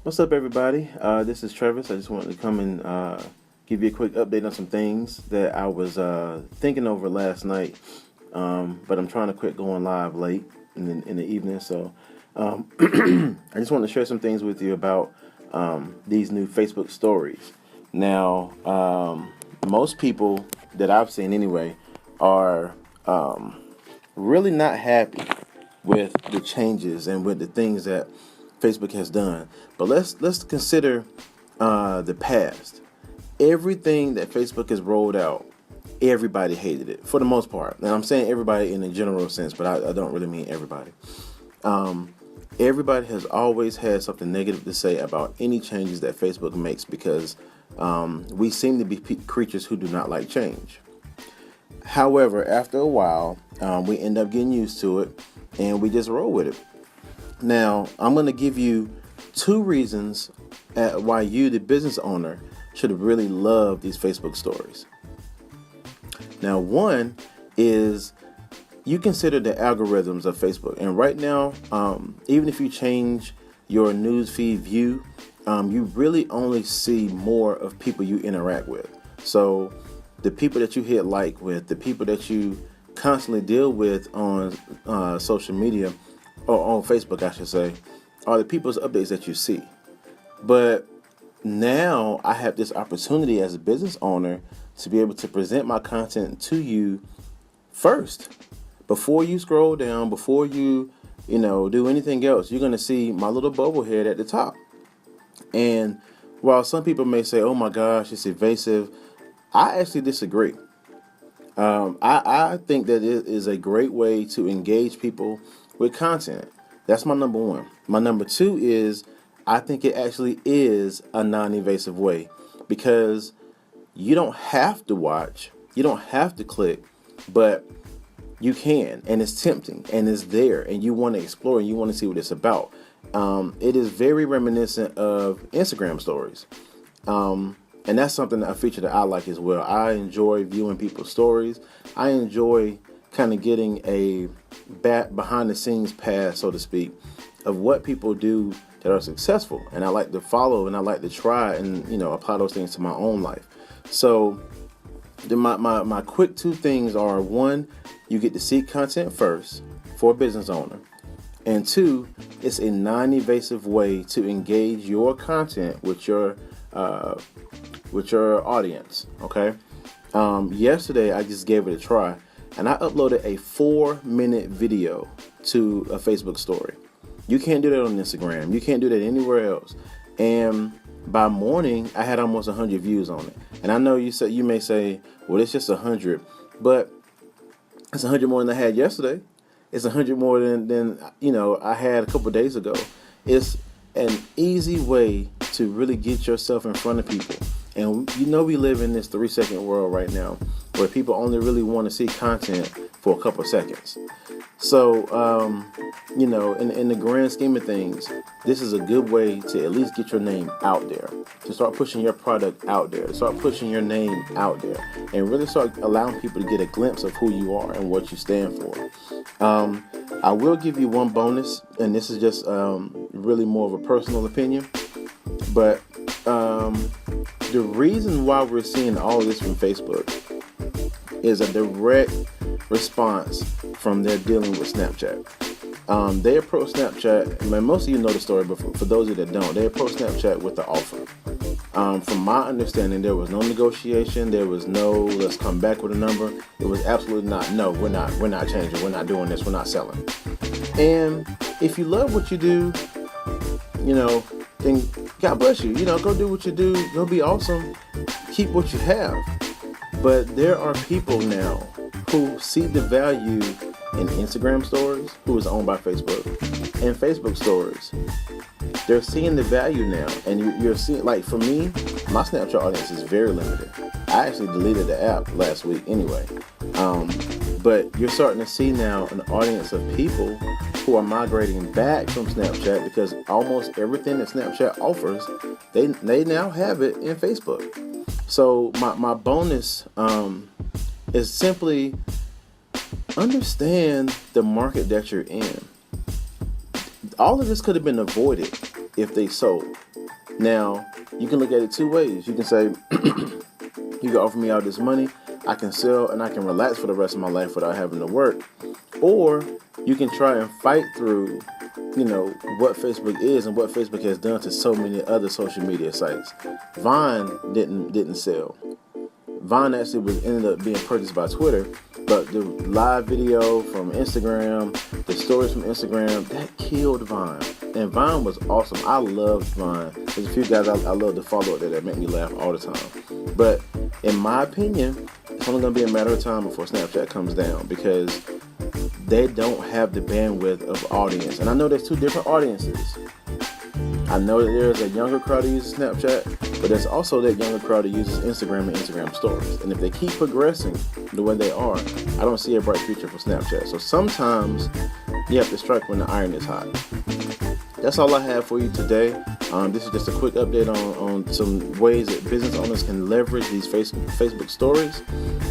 What's up, everybody? This is Travis. I just wanted to come and give you a quick update on some things that I was thinking over last night, but I'm trying to quit going live late in the evening. So I just want to share some things with you about these new Facebook stories. Now, most people that I've seen anyway are really not happy with the changes and with the things that Facebook has done. But let's consider the past. Everything that Facebook has rolled out, everybody hated it for the most part. And I'm saying everybody in a general sense, but I don't really mean everybody. Everybody has always had something negative to say about any changes that Facebook makes because we seem to be creatures who do not like change. However, after a while, we end up getting used to it and we just roll with it. Now, I'm going to give you two reasons why you, the business owner, should really love these Facebook stories. Now, one is you consider the algorithms of Facebook. And right now, even if you change your newsfeed view, you really only see more of people you interact with. So the people that you hit like with, the people that you constantly deal with on social media, or on Facebook, I should say, are the people's updates that you see. But now I have this opportunity as a business owner to be able to present my content to you first. Before you scroll down, before you do anything else, you're going to see my little bubble head at the top. And while some people may say, oh my gosh, it's evasive, I actually disagree. I think that it is a great way to engage people with content. That's my number one. My number two is I think it actually is a non-invasive way because you don't have to watch, you don't have to click, but you can, and it's tempting, and it's there, and you want to explore, and you want to see what it's about. It is very reminiscent of Instagram stories. And that's a feature that I like as well. I enjoy viewing people's stories. I enjoy kind of getting a behind the scenes pass, so to speak, of what people do that are successful. And I like to follow and I like to try and, apply those things to my own life. So my quick two things are: one, you get to see content first for a business owner. And two, it's a non-invasive way to engage your content with your audience. Okay. Yesterday I just gave it a try and I uploaded a 4-minute video to a Facebook story. You can't do that on Instagram. You can't do that anywhere else. And by morning, I had almost 100 views on it. And I know you may say, well, it's just 100, but it's 100 more than I had yesterday. It's 100 more than I had a couple days ago. It's an easy way to really get yourself in front of people. And we live in this 3-second world right now where people only really want to see content for a couple seconds. So, in the grand scheme of things, this is a good way to at least get your name out there, to start pushing your product out there, start pushing your name out there, and really start allowing people to get a glimpse of who you are and what you stand for. I will give you one bonus, and this is just really more of a personal opinion, but the reason why we're seeing all of this from Facebook is a direct response from their dealing with Snapchat. They approached Snapchat, most of you know the story, but for those of you that don't, they approached Snapchat with the offer. From my understanding, there was no negotiation, there was no let's come back with a number. It was absolutely not, no, we're not changing, we're not doing this, we're not selling. And if you love what you do, then God bless you. Go do what you do, go be awesome, keep what you have. But there are people now who see the value in Instagram stories, who is owned by Facebook, and Facebook stories. They're seeing the value now, and you're seeing, like for me, my Snapchat audience is very limited. I actually deleted the app last week anyway. But you're starting to see now an audience of people who are migrating back from Snapchat because almost everything that Snapchat offers, they now have it in Facebook. So my bonus is simply understand the market that you're in. All of this could have been avoided if they sold. Now, you can look at it two ways. You can say, you can offer me all this money, I can sell, and I can relax for the rest of my life without having to work. Or you can try and fight through, what Facebook is and what Facebook has done to so many other social media sites. Vine didn't sell. Vine actually ended up being purchased by Twitter, but the live video from Instagram, the stories from Instagram, that killed Vine. And Vine was awesome. I loved Vine. There's a few guys I love to follow there that make me laugh all the time. But in my opinion, it's only going to be a matter of time before Snapchat comes down, because they don't have the bandwidth of audience. And I know there's two different audiences. I know that there's a younger crowd that uses Snapchat, but there's also that younger crowd that uses Instagram and Instagram stories. And if they keep progressing the way they are, I don't see a bright future for Snapchat. So sometimes you have to strike when the iron is hot. That's all I have for you today. This is just a quick update on some ways that business owners can leverage these Facebook stories.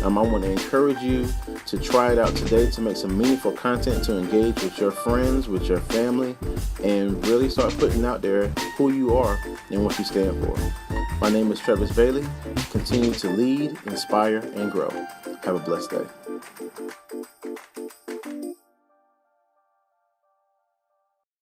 I want to encourage you to try it out today to make some meaningful content to engage with your friends, with your family, and really start putting out there who you are and what you stand for. My name is Travis Bailey. Continue to lead, inspire, and grow. Have a blessed day.